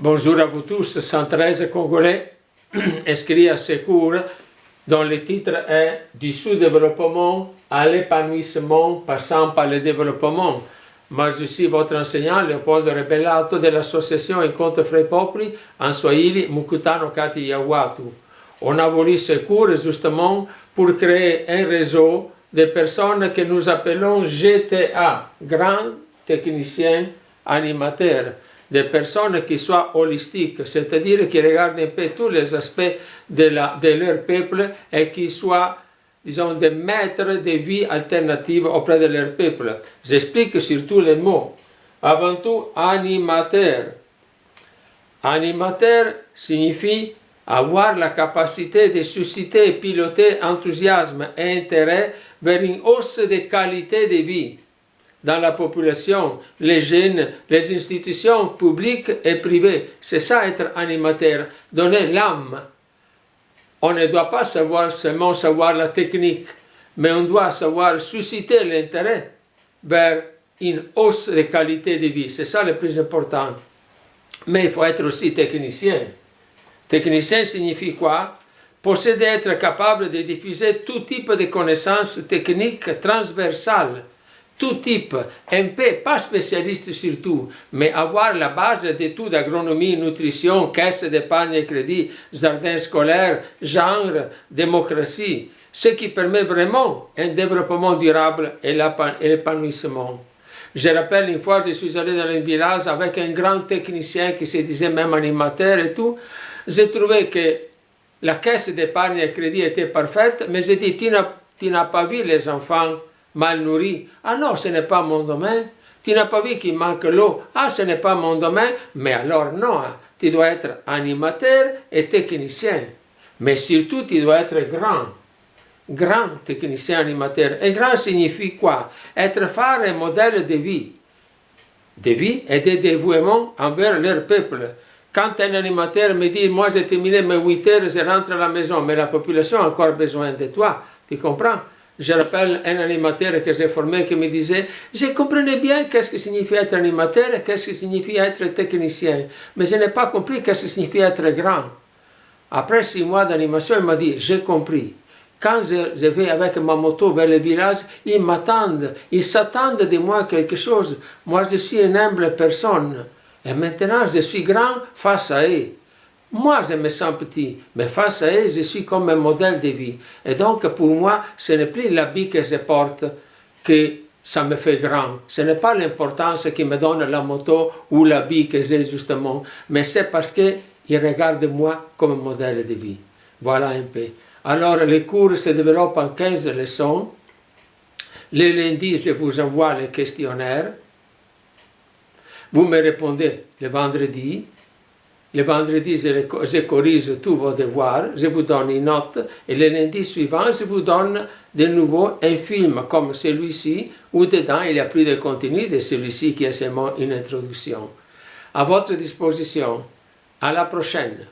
Bonjour à vous tous, 113 Congolais inscrits à ce cours dont le titre est « Du sous-développement à l'épanouissement passant par le développement ». Moi, je suis votre enseignant, Leopoldo Rebellato, de l'association Incontro fra i Popoli, en Swahili, Mukutano Kati Yawatu. On a voulu ce cours justement pour créer un réseau de personnes que nous appelons GTA, grands techniciens animateurs, des personnes qui soient holistiques, c'est-à-dire qui regardent un peu tous les aspects de leur peuple et qui soient, disons, des maîtres de vie alternative auprès de leur peuple. J'explique surtout les mots. Avant tout, animateur. Animateur signifie avoir la capacité de susciter et piloter enthousiasme et intérêt vers une hausse de qualité de vie dans la population, les jeunes, les institutions publiques et privées. C'est ça être animateur, donner l'âme. On ne doit pas seulement savoir la technique, mais on doit savoir susciter l'intérêt vers une hausse de qualité de vie. C'est ça le plus important. Mais il faut être aussi technicien. Technicien signifie quoi? Posséder, être capable de diffuser tout type de connaissances techniques transversales. Tout type, un peu, pas spécialiste surtout, mais avoir la base de tout d'agronomie, nutrition, caisse d'épargne et crédit, jardin scolaire, genre, démocratie, ce qui permet vraiment un développement durable et l'épanouissement. Je rappelle une fois, je suis allé dans un village avec un grand technicien qui se disait même animateur et tout. J'ai trouvé que la caisse d'épargne et crédit était parfaite, mais j'ai dit, tu n'as pas vu les enfants mal nourris? Ah non, ce n'est pas mon domaine. Tu n'as pas vu qu'il manque l'eau? Ah, ce n'est pas mon domaine. Mais alors non, tu dois être animateur et technicien. Mais surtout, tu dois être grand. Grand technicien animateur. Et grand signifie quoi? Être phare et modèle de vie. De vie et de dévouement envers leur peuple. Quand un animateur me dit, moi j'ai terminé mes 8 heures, je rentre à la maison, mais la population a encore besoin de toi, tu comprends? Je rappelle un animateur que j'ai formé qui me disait, je comprenais bien qu'est-ce que signifie être animateur et qu'est-ce que signifie être technicien, mais je n'ai pas compris qu'est-ce que signifie être grand. Après 6 mois d'animation, il m'a dit, j'ai compris. Quand je vais avec ma moto vers le village, ils m'attendent, ils s'attendent de moi quelque chose. Moi, je suis une humble personne. Et maintenant, je suis grand face à eux. Moi, je me sens petit, mais face à eux, je suis comme un modèle de vie. Et donc, pour moi, ce n'est plus l'habit que je porte que ça me fait grand. Ce n'est pas l'importance qui me donne la moto ou l'habit que j'ai justement, mais c'est parce qu'ils regardent moi comme modèle de vie. Voilà un peu. Alors, les cours se développent en 15 leçons. Le lundi, je vous envoie les questionnaires. Vous me répondez le vendredi. Le vendredi, je corrige tous vos devoirs, je vous donne une note, et le lundi suivant, je vous donne de nouveau un film comme celui-ci, où dedans il n'y a plus de contenu de celui-ci qui est seulement une introduction. À votre disposition. À la prochaine.